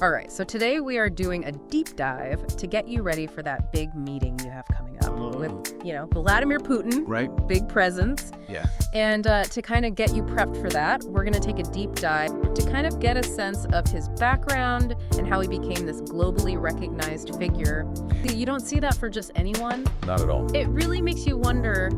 All right, so today we are doing a deep dive to get you ready for that big meeting you have coming up with, Vladimir Putin. Right. Big presence. Yeah. And to kind of get you prepped for that, we're going to take a deep dive to kind of get a sense of his background and how he became this globally recognized figure. You don't see that for just anyone. Not at all. It really makes you wonder,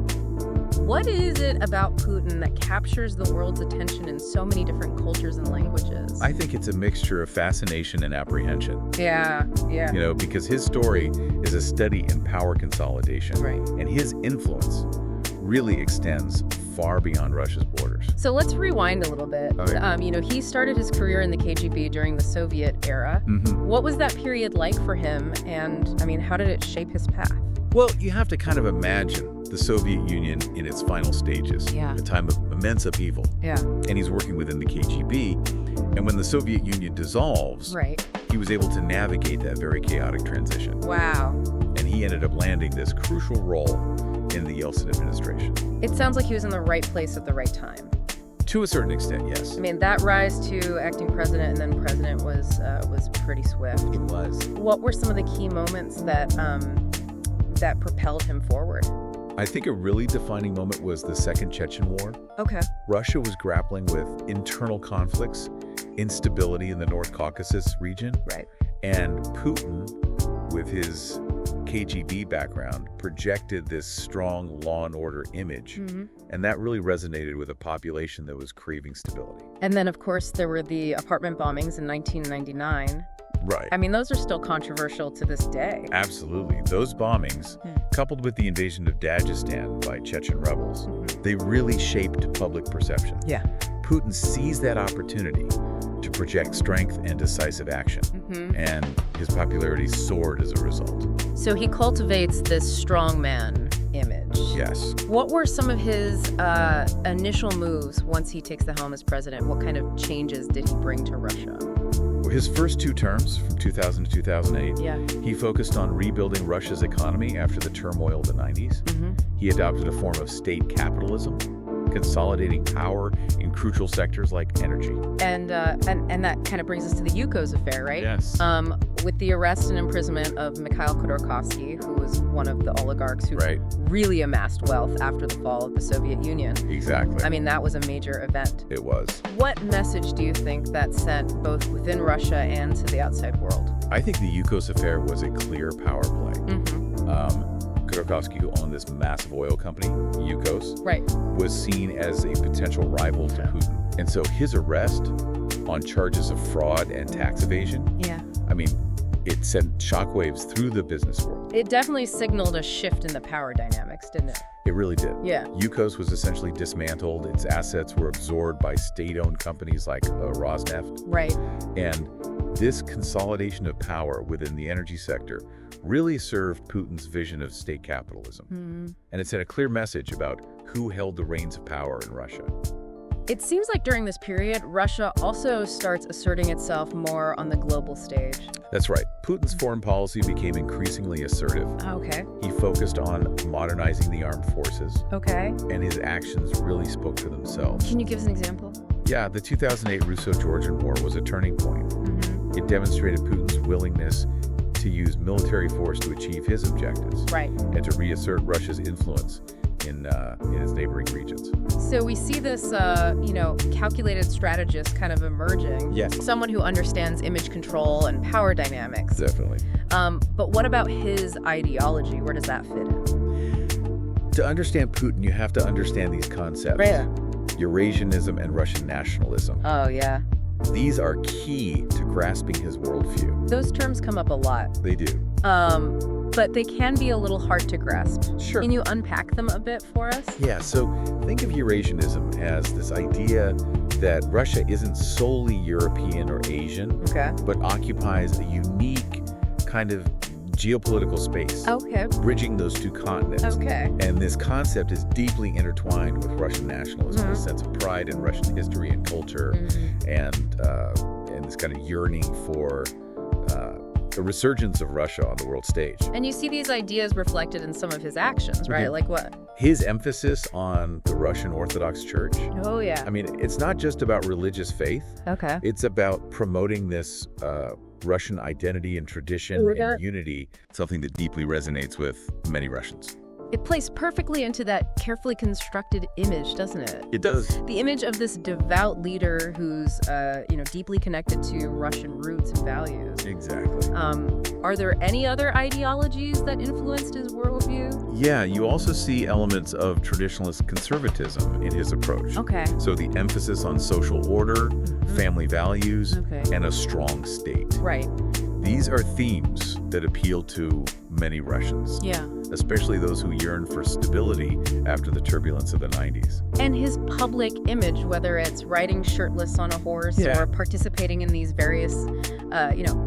what is it about Putin that captures the world's attention in so many different cultures and languages? I think it's a mixture of fascination and apprehension. Yeah. Because his story is a study in power consolidation. Right. And his influence really extends far beyond Russia's borders. So let's rewind a little bit. Okay. He started his career in the KGB during the Soviet era. What was that period like for him? And, how did it shape his path? Well, you have to kind of imagine the Soviet Union in its final stages, a time of immense upheaval. Yeah. And he's working within the KGB. And when the Soviet Union dissolves, he was able to navigate that very chaotic transition. Wow. And he ended up landing this crucial role in the Yeltsin administration. It sounds like he was in the right place at the right time. To a certain extent, yes. That rise to acting president and then president was pretty swift. It was. What were some of the key moments that propelled him forward? I think a really defining moment was the Second Chechen War. Okay. Russia was grappling with internal conflicts, instability in the North Caucasus region. Right. And Putin, with his KGB background, projected this strong law and order image. And that really resonated with a population that was craving stability. And then, of course, there were the apartment bombings in 1999. Right. Those are still controversial to this day. Absolutely. Those bombings, coupled with the invasion of Dagestan by Chechen rebels, they really shaped public perception. Yeah. Putin seized that opportunity to project strength and decisive action, and his popularity soared as a result. So he cultivates this strongman image. Yes. What were some of his initial moves once he takes the helm as president? What kind of changes did he bring to Russia? His first two terms, from 2000 to 2008, he focused on rebuilding Russia's economy after the turmoil of the 90s. He adopted a form of state capitalism, consolidating power in crucial sectors like energy. And that kind of brings us to the Yukos affair, right? Yes. With the arrest and imprisonment of Mikhail Khodorkovsky, who was one of the oligarchs who really amassed wealth after the fall of the Soviet Union. Exactly. That was a major event. It was. What message do you think that sent both within Russia and to the outside world? I think the Yukos affair was a clear power play. Khodorkovsky, who owned this massive oil company, Yukos, was seen as a potential rival to Putin. And so his arrest on charges of fraud and tax evasion, it sent shockwaves through the business world. It definitely signaled a shift in the power dynamics, didn't it? It really did. Yeah. Yukos was essentially dismantled. Its assets were absorbed by state-owned companies like Rosneft. Right. And this consolidation of power within the energy sector really served Putin's vision of state capitalism. And it sent a clear message about who held the reins of power in Russia. It seems like during this period, Russia also starts asserting itself more on the global stage. That's right. Putin's foreign policy became increasingly assertive. Okay. He focused on modernizing the armed forces. Okay. And his actions really spoke for themselves. Can you give us an example? Yeah, the 2008 Russo-Georgian War was a turning point. It demonstrated Putin's willingness to use military force to achieve his objectives. Right. And to reassert Russia's influence in its neighboring regions. So we see this, calculated strategist kind of emerging. Yes. Someone who understands image control and power dynamics. Definitely. But what about his ideology? Where does that fit in? To understand Putin, you have to understand these concepts. Eurasianism and Russian nationalism. Oh, yeah. These are key to grasping his worldview. Those terms come up a lot. They do. But they can be a little hard to grasp. Sure. Can you unpack them a bit for us? Yeah, so think of Eurasianism as this idea that Russia isn't solely European or Asian, but occupies a unique kind of geopolitical space, bridging those two continents. And this concept is deeply intertwined with Russian nationalism, a sense of pride in Russian history and culture, and this kind of yearning for the resurgence of Russia on the world stage. And you see these ideas reflected in some of his actions, right? Like what? His emphasis on the Russian Orthodox Church. Oh, yeah. It's not just about religious faith. Okay. It's about promoting this Russian identity and tradition and unity, something that deeply resonates with many Russians. It plays perfectly into that carefully constructed image, doesn't it? It does. The image of this devout leader who's, deeply connected to Russian roots and values. Exactly. Are there any other ideologies that influenced his worldview? Yeah, you also see elements of traditionalist conservatism in his approach. Okay. So the emphasis on social order, family values, and a strong state. Right. These are themes that appeal to many Russians. Yeah. Especially those who yearn for stability after the turbulence of the 90s. And his public image, whether it's riding shirtless on a horse or participating in these various,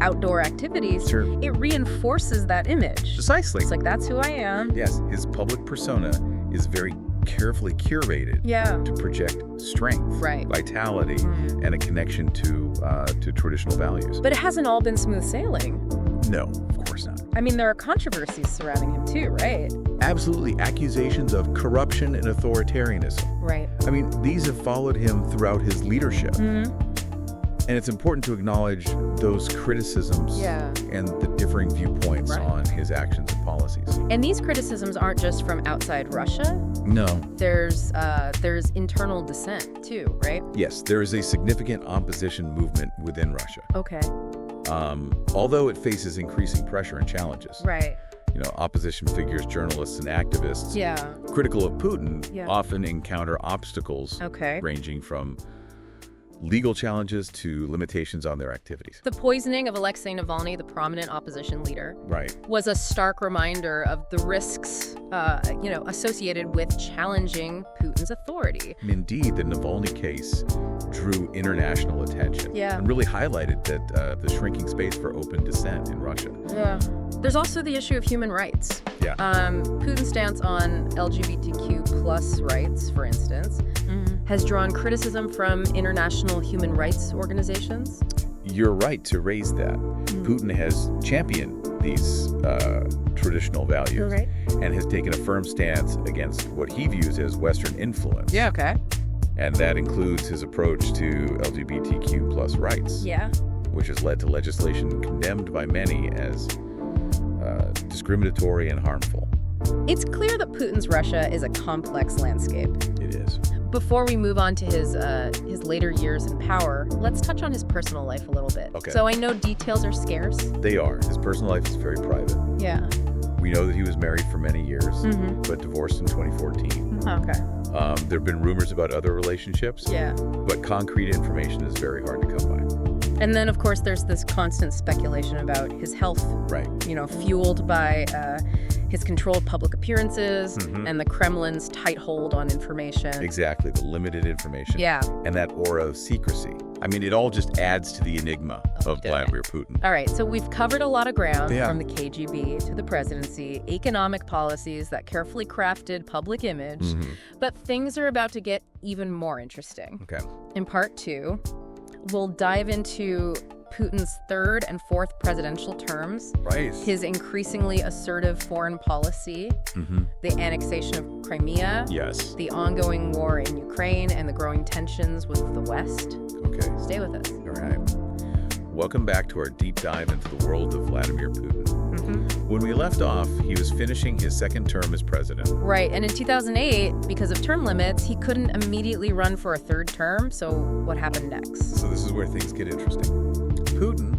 outdoor activities, it reinforces that image. Precisely. It's like, that's who I am. Yes, his public persona is very carefully curated to project strength, vitality, and a connection to traditional values. But it hasn't all been smooth sailing. No, of course not. I mean, there are controversies surrounding him too, right? Absolutely. Accusations of corruption and authoritarianism. Right. I mean, these have followed him throughout his leadership. And it's important to acknowledge those criticisms and the differing viewpoints on his actions and policies. And these criticisms aren't just from outside Russia. No. There's internal dissent too, right? Yes, there is a significant opposition movement within Russia. Okay. Although it faces increasing pressure and challenges. Right. Opposition figures, journalists, and activists critical of Putin often encounter obstacles ranging from legal challenges to limitations on their activities. The poisoning of Alexei Navalny, the prominent opposition leader, was a stark reminder of the risks, associated with challenging Putin's authority. Indeed, the Navalny case drew international attention and really highlighted that the shrinking space for open dissent in Russia. Yeah. There's also the issue of human rights. Yeah. Putin's stance on LGBTQ plus rights, for instance, has drawn criticism from international human rights organizations. You're right to raise that. Putin has championed these traditional values and has taken a firm stance against what he views as Western influence. Yeah, okay. And that includes his approach to LGBTQ plus rights, which has led to legislation condemned by many as discriminatory and harmful. It's clear that Putin's Russia is a complex landscape. It is. Before we move on to his later years in power, let's touch on his personal life a little bit. Okay. So I know details are scarce. They are. His personal life is very private. Yeah. We know that he was married for many years, but divorced in 2014. Okay. There have been rumors about other relationships, but concrete information is very hard to come by. And then, of course, there's this constant speculation about his health, fueled by his controlled public appearances and the Kremlin's tight hold on information. Exactly, the limited information. Yeah. And that aura of secrecy. I mean, it all just adds to the enigma of Vladimir Putin. All right, so we've covered a lot of ground from the KGB to the presidency, economic policies, that carefully crafted public image, but things are about to get even more interesting. Okay. In part 2, we'll dive into Putin's third and fourth presidential terms, his increasingly assertive foreign policy, the annexation of Crimea, the ongoing war in Ukraine, and the growing tensions with the West. Okay. Stay with us. All right. Welcome back to our deep dive into the world of Vladimir Putin. When we left off, he was finishing his second term as president. Right, and in 2008, because of term limits, he couldn't immediately run for a third term, so what happened next? So this is where things get interesting. Putin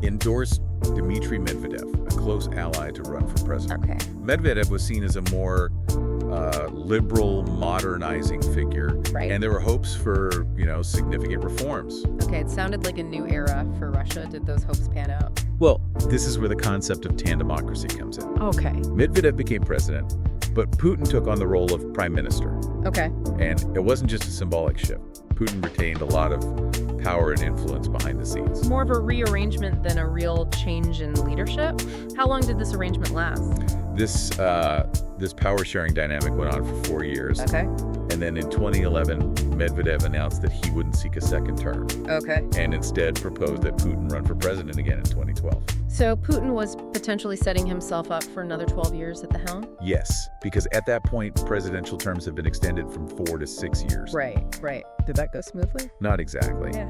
endorsed Dmitry Medvedev, a close ally, to run for president. Okay. Medvedev was seen as a more liberal, modernizing figure, and there were hopes for, significant reforms. Okay, it sounded like a new era for Russia. Did those hopes pan out? Well, this is where the concept of tandemocracy comes in. Okay. Medvedev became president, but Putin took on the role of prime minister. Okay. And it wasn't just a symbolic shift. Putin retained a lot of power and influence behind the scenes. More of a rearrangement than a real change in leadership? How long did this arrangement last? This power-sharing dynamic went on for 4 years. Okay. And then in 2011, Medvedev announced that he wouldn't seek a second term. Okay. And instead proposed that Putin run for president again in 2012. So Putin was potentially potentially setting himself up for another 12 years at the helm? Yes, because at that point, presidential terms have been extended from 4 to 6 years. Right. Did that go smoothly? Not exactly. Yeah.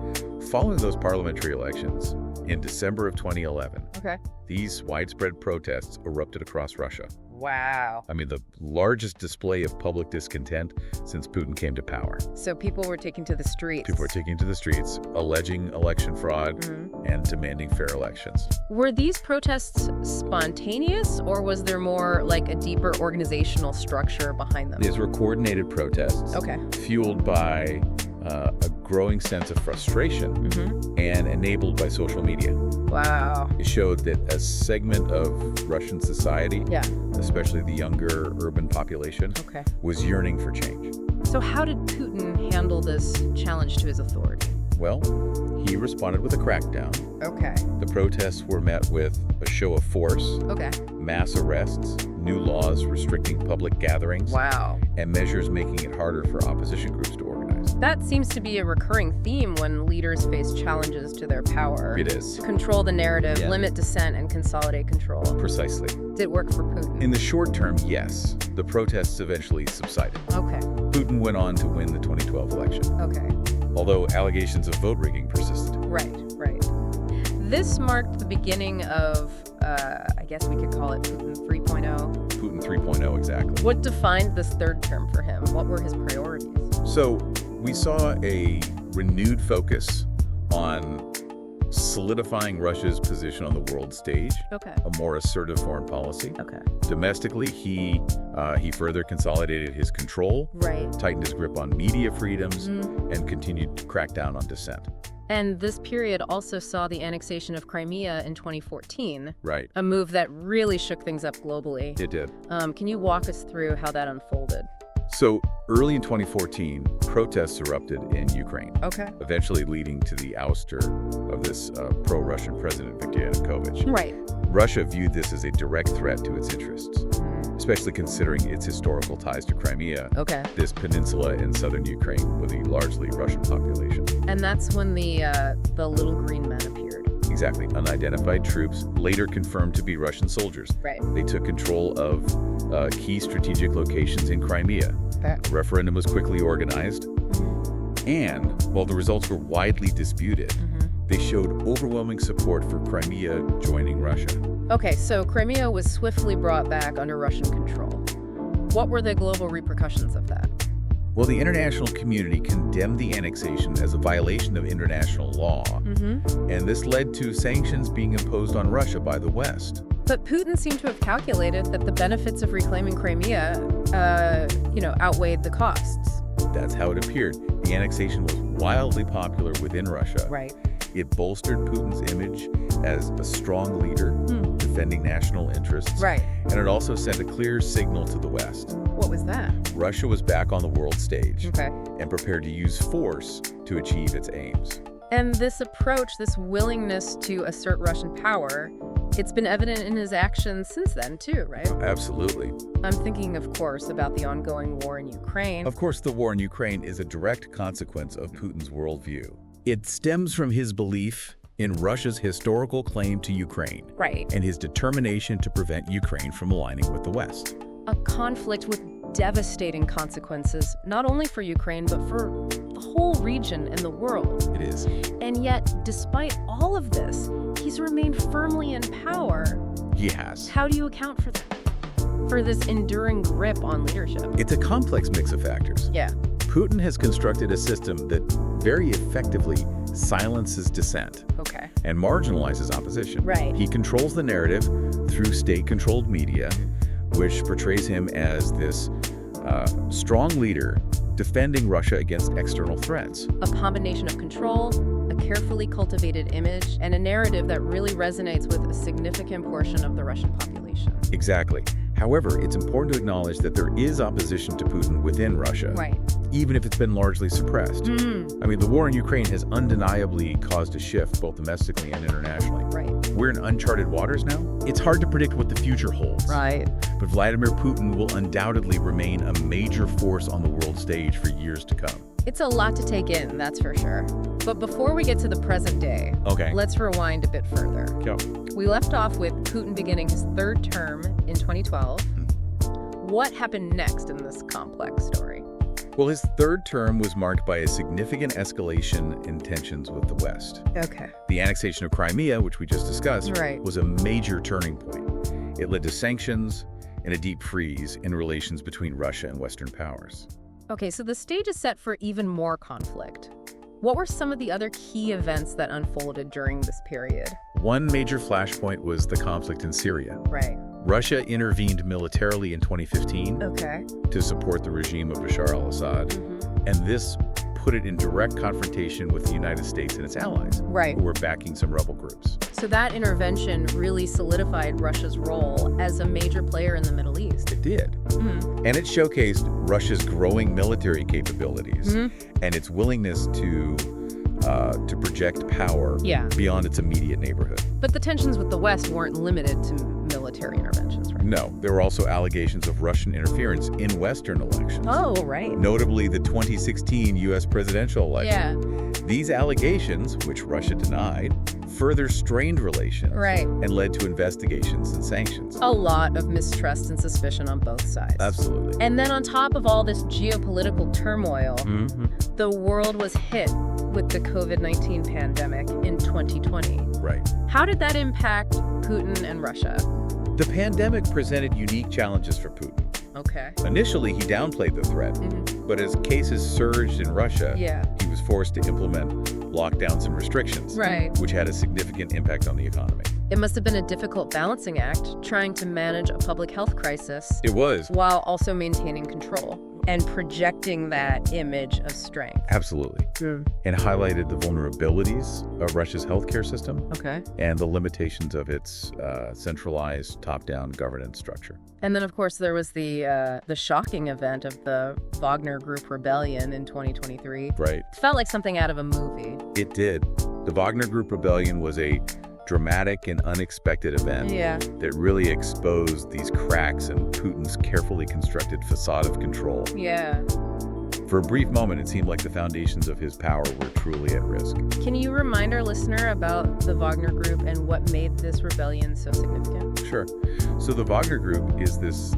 Following those parliamentary elections, in December of 2011, Okay. these widespread protests erupted across Russia. Wow. I mean, the largest display of public discontent since Putin came to power. So people were taking to the streets. People were taking to the streets, alleging election fraud and demanding fair elections. Were these protests spontaneous, or was there more like a deeper organizational structure behind them? These were coordinated protests, fueled by a growing sense of frustration and enabled by social media. Wow. It showed that a segment of Russian society, especially the younger urban population, was yearning for change. So how did Putin handle this challenge to his authority? Well, he responded with a crackdown. The protests were met with a show of force, mass arrests, new laws restricting public gatherings, and measures making it harder for opposition groups to organize. That seems to be a recurring theme when leaders face challenges to their power. It is. Control the narrative, limit dissent, and consolidate control. Precisely. Did it work for Putin? In the short term, yes. The protests eventually subsided. Putin went on to win the 2012 election. Although allegations of vote rigging persisted. Right. This marked the beginning of, I guess we could call it Putin 3.0. Putin 3.0, exactly. What defined this third term for him? What were his priorities? So we saw a renewed focus on solidifying Russia's position on the world stage, a more assertive foreign policy. Domestically, he further consolidated his control, tightened his grip on media freedoms, and continued to crack down on dissent. And this period also saw the annexation of Crimea in 2014. Right. A move that really shook things up globally. It did. Can you walk us through how that unfolded? So early in 2014, protests erupted in Ukraine, eventually leading to the ouster of this pro-Russian president, Viktor Yanukovych. Russia viewed this as a direct threat to its interests, especially considering its historical ties to Crimea, this peninsula in southern Ukraine with a largely Russian population. And that's when the little green men appeared. Exactly. Unidentified troops, later confirmed to be Russian soldiers. They took control of key strategic locations in Crimea. A referendum was quickly organized. And while the results were widely disputed, they showed overwhelming support for Crimea joining Russia. So Crimea was swiftly brought back under Russian control. What were the global repercussions of that? Well, the international community condemned the annexation as a violation of international law, and this led to sanctions being imposed on Russia by the West. But Putin seemed to have calculated that the benefits of reclaiming Crimea, outweighed the costs. That's how it appeared. The annexation was wildly popular within Russia. It bolstered Putin's image as a strong leader defending national interests. And it also sent a clear signal to the West. What was that? Russia was back on the world stage and prepared to use force to achieve its aims. And this approach, this willingness to assert Russian power, it's been evident in his actions since then, too, right? Absolutely. I'm thinking, of course, about the ongoing war in Ukraine. Of course, the war in Ukraine is a direct consequence of Putin's worldview. It stems from his belief in Russia's historical claim to Ukraine and his determination to prevent Ukraine from aligning with the West. A conflict with devastating consequences, not only for Ukraine, but for the whole region and the world. It is. And yet, despite all of this, he's remained firmly in power. He has. How do you account for that? For this enduring grip on leadership? It's a complex mix of factors. Putin has constructed a system that very effectively silences dissent and marginalizes opposition. He controls the narrative through state-controlled media, which portrays him as this strong leader defending Russia against external threats. A combination of control, a carefully cultivated image, and a narrative that really resonates with a significant portion of the Russian population. Exactly. However, it's important to acknowledge that there is opposition to Putin within Russia, even if it's been largely suppressed. I mean, the war in Ukraine has undeniably caused a shift, both domestically and internationally. We're in uncharted waters now. It's hard to predict what the future holds. But Vladimir Putin will undoubtedly remain a major force on the world stage for years to come. It's a lot to take in, that's for sure. But before we get to the present day, let's rewind a bit further. We left off with Putin beginning his third term in 2012. What happened next in this complex story? Well, his third term was marked by a significant escalation in tensions with the West. Okay. The annexation of Crimea, which we just discussed, Right. was a major turning point. It led to sanctions and a deep freeze in relations between Russia and Western powers. Okay, so the stage is set for even more conflict. What were some of the other key events that unfolded during this period? One major flashpoint was the conflict in Syria. Right. Russia intervened militarily in 2015 Okay. to support the regime of Bashar al-Assad, and this put it in direct confrontation with the United States and its allies, Right. who were backing some rebel groups. So that intervention really solidified Russia's role as a major player in the Middle East. It did. And it showcased Russia's growing military capabilities and its willingness to project power beyond its immediate neighborhood. But the tensions with the West weren't limited to military interventions, right? No, there were also allegations of Russian interference in Western elections. Oh, right. Notably the 2016 U.S. presidential election. Yeah. These allegations, which Russia denied, further strained relations Right. and led to investigations and sanctions. A lot of mistrust and suspicion on both sides. Absolutely. And then on top of all this geopolitical turmoil, the world was hit with the COVID-19 pandemic in 2020. Right. How did that impact Putin and Russia? The pandemic presented unique challenges for Putin. Okay. Initially, he downplayed the threat, but as cases surged in Russia, he was forced to implement lockdowns and restrictions, Right. which had a significant impact on the economy. It must have been a difficult balancing act, trying to manage a public health crisis It was. while also maintaining control and projecting that image of strength. Absolutely. And highlighted the vulnerabilities of Russia's healthcare system Okay. and the limitations of its centralized top-down governance structure. And then, of course, there was the shocking event of the Wagner Group rebellion in 2023. Right. It felt like something out of a movie. It did. The Wagner Group rebellion was a dramatic and unexpected event that really exposed these cracks in Putin's carefully constructed facade of control. Yeah. For a brief moment, it seemed like the foundations of his power were truly at risk. Can you remind our listener about the Wagner Group and what made this rebellion so significant? Sure. So the Wagner Group is this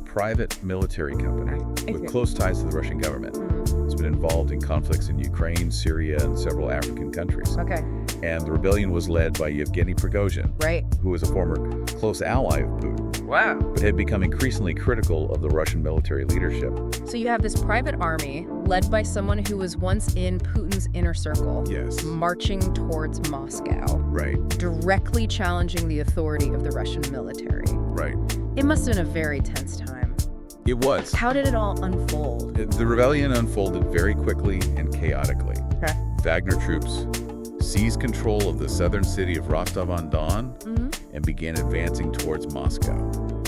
private military company with close ties to the Russian government. It's been involved in conflicts in Ukraine, Syria, and several African countries. Okay. And the rebellion was led by Yevgeny Prigozhin, Right. who was a former close ally of Putin, Wow. but had become increasingly critical of the Russian military leadership. So you have this private army led by someone who was once in Putin's inner circle. Yes. Marching towards Moscow. Right. Directly challenging the authority of the Russian military. Right. It must have been a very tense time. It was. How did it all unfold? The rebellion unfolded very quickly and chaotically. Okay. Wagner troops seized control of the southern city of Rostov-on-Don and began advancing towards Moscow.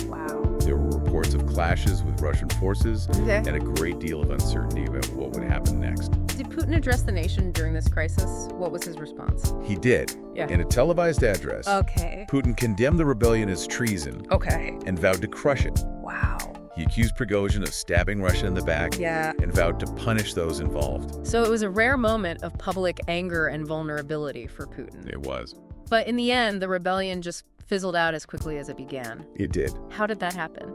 Wow. There were reports of clashes with Russian forces Okay. and a great deal of uncertainty about what would happen next. Did Putin address the nation during this crisis? What was his response? He did. Yeah. In a televised address, Okay. Putin condemned the rebellion as treason Okay. and vowed to crush it. Wow. He accused Prigozhin of stabbing Russia in the back Yeah. and vowed to punish those involved. So it was a rare moment of public anger and vulnerability for Putin. It was. But in the end, the rebellion just fizzled out as quickly as it began. It did. How did that happen?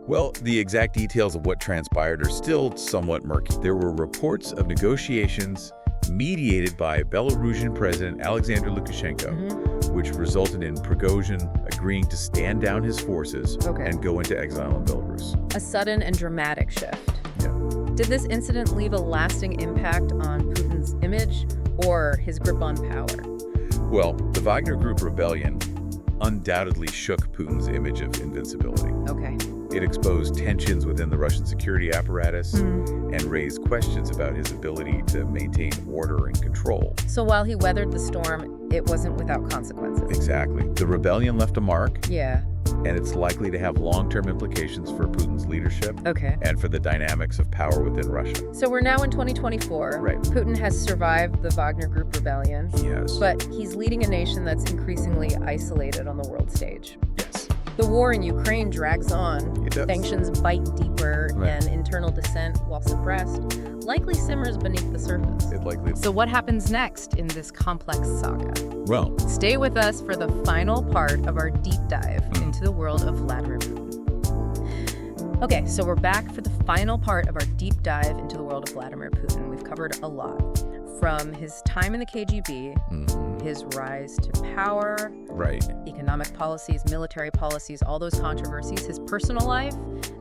Well, the exact details of what transpired are still somewhat murky. There were reports of negotiations mediated by Belarusian President Alexander Lukashenko, which resulted in Prigozhin agreeing to stand down his forces and go into exile in Belarus. A sudden and dramatic shift. Yeah. Did this incident leave a lasting impact on Putin's image or his grip on power? Well, the Wagner Group rebellion undoubtedly shook Putin's image of invincibility. Okay. It exposed tensions within the Russian security apparatus and raised questions about his ability to maintain order and control. So while he weathered the storm, it wasn't without consequences. Exactly. The rebellion left a mark, Yeah. and it's likely to have long-term implications for Putin's leadership Okay. and for the dynamics of power within Russia. So we're now in 2024. Right. Putin has survived the Wagner Group rebellion, Yes. but he's leading a nation that's increasingly isolated on the world stage. Yes. The war in Ukraine drags on. It does. Sanctions bite deeper, Right. and internal dissent, while suppressed, likely simmers beneath the surface. It likely. So what happens next in this complex saga? Well, Stay with us for the final part of our deep dive into the world of Vladimir Putin. Okay, so we're back for the final part of our deep dive into the world of Vladimir Putin. We've covered a lot. From his time in the KGB, his rise to power, right. economic policies, military policies, all those controversies, his personal life,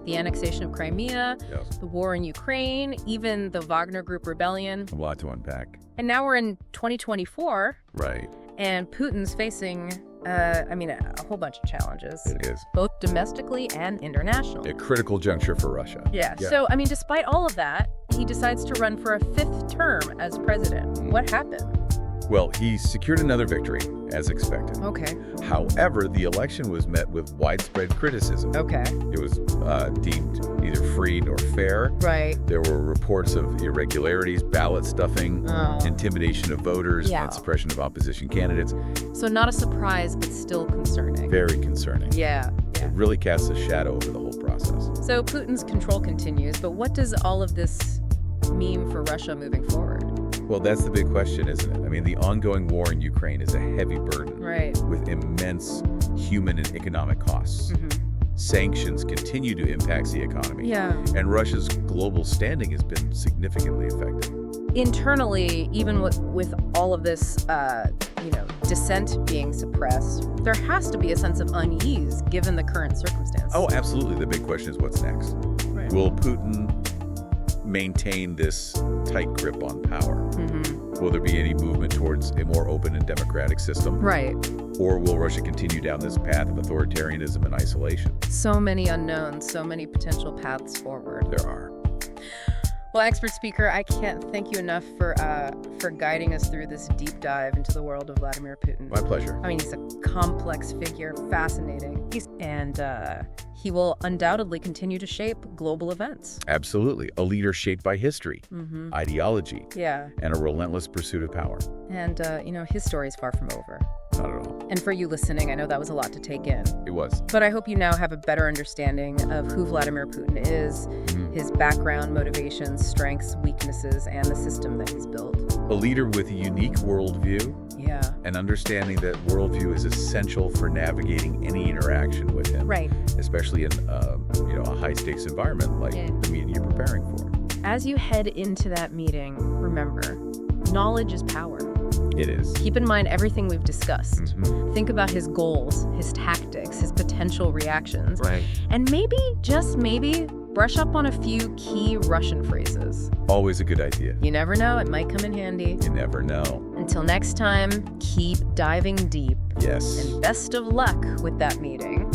the annexation of Crimea, Yes. the war in Ukraine, even the Wagner Group rebellion. A lot to unpack. And now we're in 2024, Right. and Putin's facing, a whole bunch of challenges, It is. both domestically and internationally. A critical juncture for Russia. Yeah. So, despite all of that, he decides to run for a 5th term as president. What happened? Well, he secured another victory, as expected. Okay. However, the election was met with widespread criticism. Okay. It was deemed neither free nor fair. Right. There were reports of irregularities, ballot stuffing, intimidation of voters, Yeah. and suppression of opposition candidates. So not a surprise, but still concerning. Very concerning. Yeah. It really casts a shadow over the whole process. So Putin's control continues, but what does all of this mean for Russia moving forward? Well, that's the big question, isn't it? I mean, the ongoing war in Ukraine is a heavy burden Right. with immense human and economic costs. Sanctions continue to impact the economy. Yeah. And Russia's global standing has been significantly affected. Internally, even with all of this, dissent being suppressed, there has to be a sense of unease given the current circumstances. Oh, absolutely. The big question is what's next? Right. Will Putin maintain this tight grip on power? Will there be any movement towards a more open and democratic system? Right. Or will Russia continue down this path of authoritarianism and isolation? So many unknowns, so many potential paths forward. There are. Well, expert speaker, I can't thank you enough for guiding us through this deep dive into the world of Vladimir Putin. My pleasure. I mean, he's a complex figure, fascinating, and he will undoubtedly continue to shape global events. Absolutely. A leader shaped by history, ideology, Yeah, and a relentless pursuit of power. and his story is far from over. Not at all. And for you listening, I know that was a lot to take in. It was. But I hope you now have a better understanding of who Vladimir Putin is, his background, motivations, strengths, weaknesses, and the system that he's built. A leader with a unique worldview, Yeah. and understanding that worldview is essential for navigating any interaction with him. Right. Especially in a high-stakes environment like the meeting you're preparing for. As you head into that meeting, remember, knowledge is power. It is. Keep in mind everything we've discussed. Think about his goals, his tactics, his potential reactions. Right. And maybe, just maybe, brush up on a few key Russian phrases. Always a good idea. You never know, it might come in handy. You never know. Until next time, keep diving deep. Yes. And best of luck with that meeting.